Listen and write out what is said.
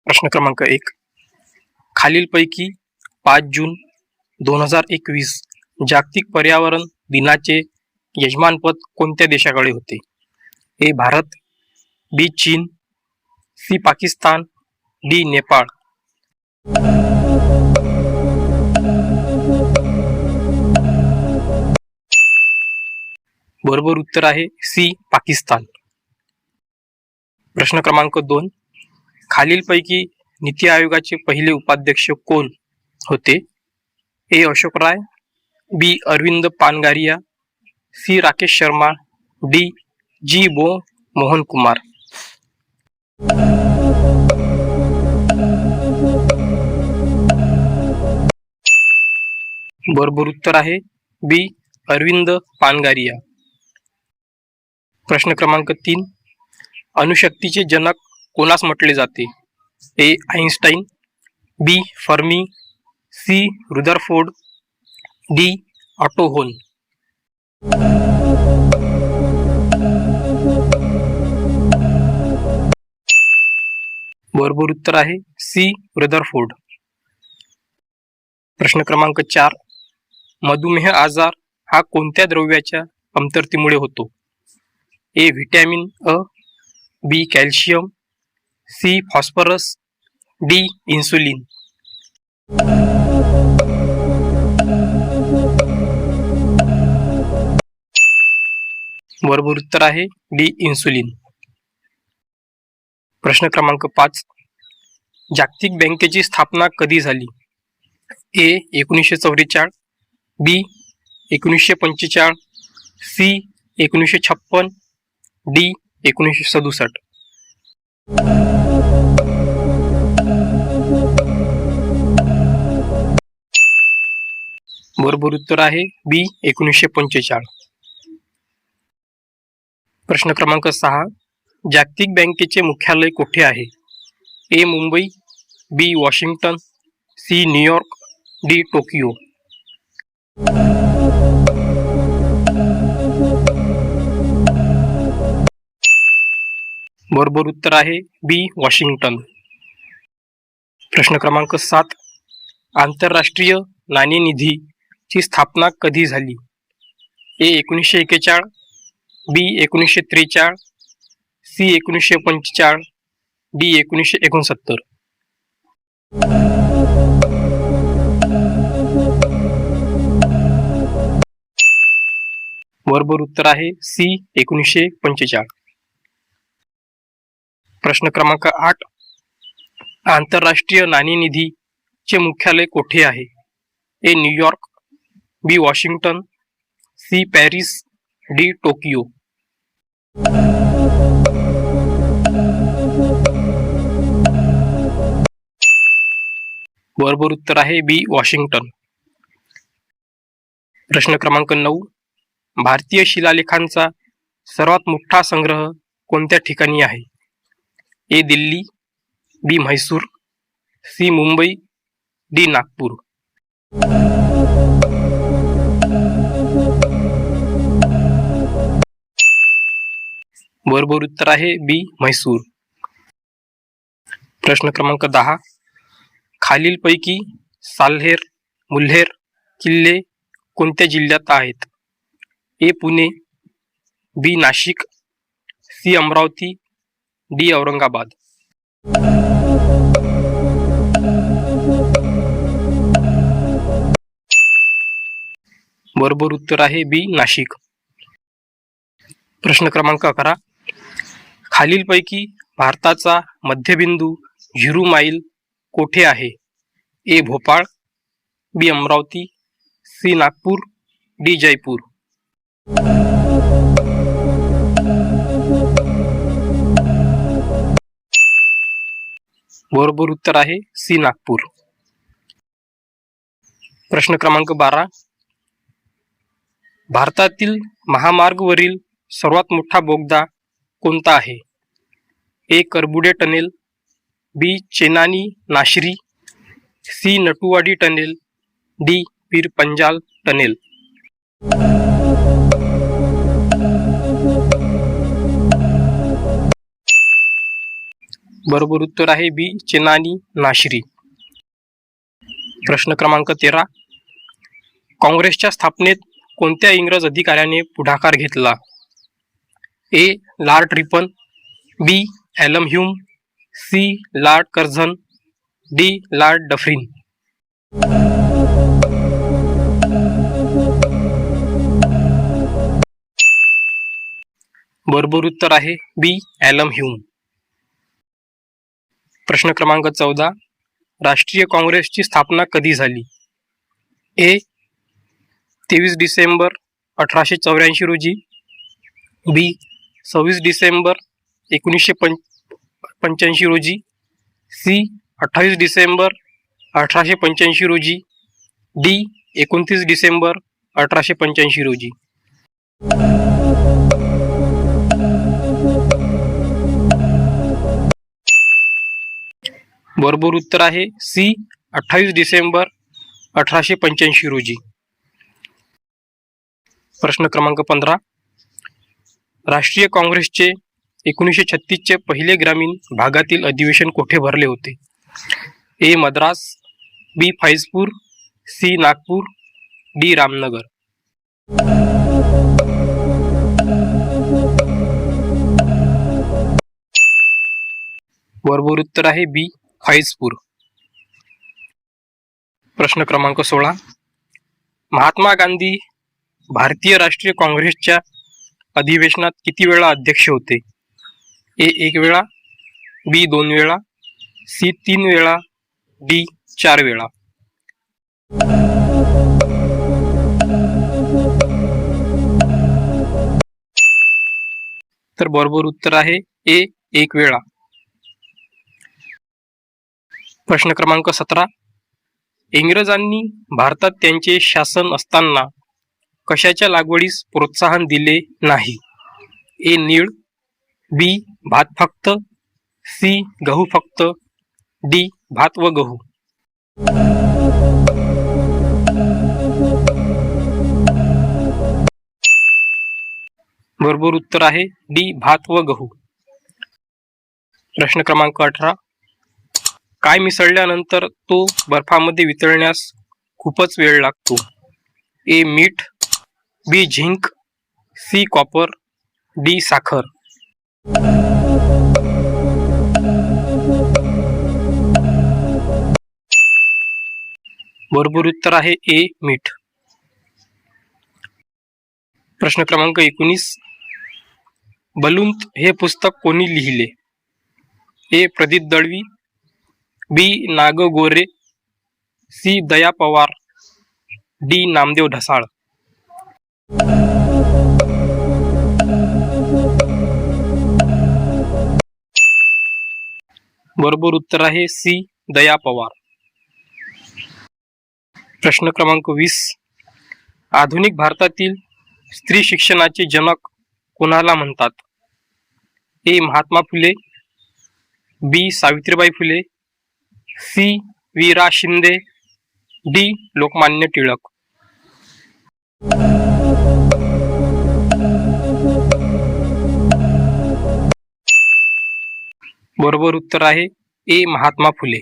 प्रश्न क्रमांक 1. खालीलपैकी 5 जून 2021 जागतिक पर्यावरण दिनाचे यजमानपद कोणत्या देशाकडे होते? ए. भारत, बी. चीन, सी. पाकिस्तान, डी. नेपाळ. बरोबर उत्तर आहे सी. पाकिस्तान. प्रश्न क्रमांक 2. खालीलपैकी नीती आयोगाचे पहिले उपाध्यक्ष कोण होते? ए. अशोक राय, बी. अरविंद पानगारिया, सी. राकेश शर्मा, डी. जी. मोहन कुमार. बरोबर उत्तर आहे बी. अरविंद पानगारिया. प्रश्न क्रमांक 3. अणुशक्तीचे जनक कोणास म्हटले जाते? A. Einstein, B. Fermi, C. Rutherford, D. Otto Hahn. बरोबर उत्तर आहे सी. रुदरफोर्ड. प्रश्न क्रमांक 4. मधुमेह आजार हा कोणत्या द्रव्याच्या कमतरतेमुळे होतो? ए. व्हिटॅमिन अ, B. Calcium, C. Phosphorus, D. Insulin. बरोबर उत्तर आहे डी. इन्सुलिन. प्रश्न क्रमांक 5. जागतिक बँकेची स्थापना कधी झाली? ए. 1944, बी. 1945, सी. 1956, डी. 1967. बरोबर उत्तर आहे बी. 1945. प्रश्न क्रमांक 6. जागतिक बँकेचे मुख्यालय कोठे आहे? A. Mumbai, B. Washington, C. New York, D. Tokyo. बरोबर उत्तर आहे बी. वॉशिंग्टन. प्रश्न क्रमांक 7. आंतरराष्ट्रीय नाणेनिधी ची स्थापना कधी झाली? ए. 1941, बी. 1943, सी. 1945, डी. 1969. बरोबर उत्तर आहे सी. 1945. प्रश्न क्रमांक 8. आंतरराष्ट्रीय नाणेनिधी चे मुख्यालय कोठे आहे? A. New York, B. Washington, C. Paris, D. Tokyo. बरोबर उत्तर आहे बी. वॉशिंग्टन. प्रश्न क्रमांक 9. भारतीय शिलालेखांचा सर्वात मोठा संग्रह कोणत्या ठिकाणी आहे? ए. दिल्ली, बी. म्हैसूर, सी. मुंबई, डी. नागपूर. बरोबर उत्तर आहे बी. म्हैसूर. प्रश्न क्रमांक 10. खालीलपैकी साल्हेर, मुल्हेर किल्ले कोणत्या जिल्ह्यात आहेत? ए. पुणे, बी. नाशिक, सी. अमरावती, डी. औरंगाबाद. बरोबर उत्तर आहे बी. नाशिक. प्रश्न क्रमांक 11. खालीलपैकी भारताचा मध्यबिंदू 0 माईल कोठे आहे? ए. भोपाळ, बी. अमरावती, सी. नागपूर, डी. जयपूर. बरोबर उत्तर आहे सी. नागपूर. प्रश्न क्रमांक 12. भारतातील महामार्गवरील सर्वात मोठा बोगदा कोणता आहे? A. Karbude tunnel, B. Chenani Nashri, C. Natuwadi tunnel, D. Pir Panjal tunnel. बरोबर उत्तर आहे बी चेनानी नाशरी. प्रश्न क्रमांक 13. काँग्रेसच्या स्थापनेत कोणत्या इंग्रज अधिकाऱ्याने पुढाकार घेतला? A. Lord Ripon, B. Allan Hume, C. Lord Curzon, D. Lord Dufferin. बरोबर उत्तर आहे बी. Allan Hume. प्रश्न क्रमांक 14. राष्ट्रीय काँग्रेसची स्थापना कधी झाली? ए. 23 डिसेंबर 1884 रोजी, बी. 26 डिसेंबर 1985 रोजी, सी. 28 डिसेंबर 1885 रोजी, डी. 29 डिसेंबर 1885 रोजी. बरोबर उत्तर आहे सी. 28 डिसेंबर 1885 रोजी. प्रश्न क्रमांक 15. राष्ट्रीय काँग्रेसचे 1936 चे पहिले ग्रामीण भागातील अधिवेशन कोठे भरले होते? ए. मद्रास, बी. फैजपूर, सी. नागपूर, डी. रामनगर. बरोबर उत्तर आहे बी. फैजपूर. प्रश्न क्रमांक 16. महात्मा गांधी भारतीय राष्ट्रीय काँग्रेसच्या अधिवेशनात किती वेळा अध्यक्ष होते? ए. 1 वेळा, बी. 2 वेळा, सी. 3 वेळा, डी. 4 वेळा. तर बरोबर उत्तर आहे ए. 1 वेळा. प्रश्न क्रमांक 17. इंग्रजांनी भारतात त्यांचे शासन असताना कशाच्या लागवडीस प्रोत्साहन दिले नाही? ए. नीळ, बी. भात फक्त, सी. गहू फक्त, डी. भात व गहू. बरोबर उत्तर आहे डी. भात व गहू. प्रश्न क्रमांक 18. काय मिसळल्यानंतर तो बर्फामध्ये वितळण्यास खूपच वेळ लागतो? ए. मीठ, B. Zinc, C. Copper, D. साखर. बरोबर उत्तर आहे ए. मीठ. प्रश्न क्रमांक 19. बलुंत हे पुस्तक कोणी लिहिले? ए. प्रदीप दळवी, बी. ना. ग. गोरे, सी. दया पवार, डी. नामदेव ढसाळ. बरोबर उत्तर आहे सी. दया पवार. प्रश्न क्रमांक 20. आधुनिक भारतातील स्त्री शिक्षणाचे जनक कोणाला म्हणतात? ए. महात्मा फुले, बी. सावित्रीबाई फुले, सी. वी. रा. शिंदे, डी. लोकमान्य टिळक. बरोबर उत्तर आहे ए. महात्मा फुले.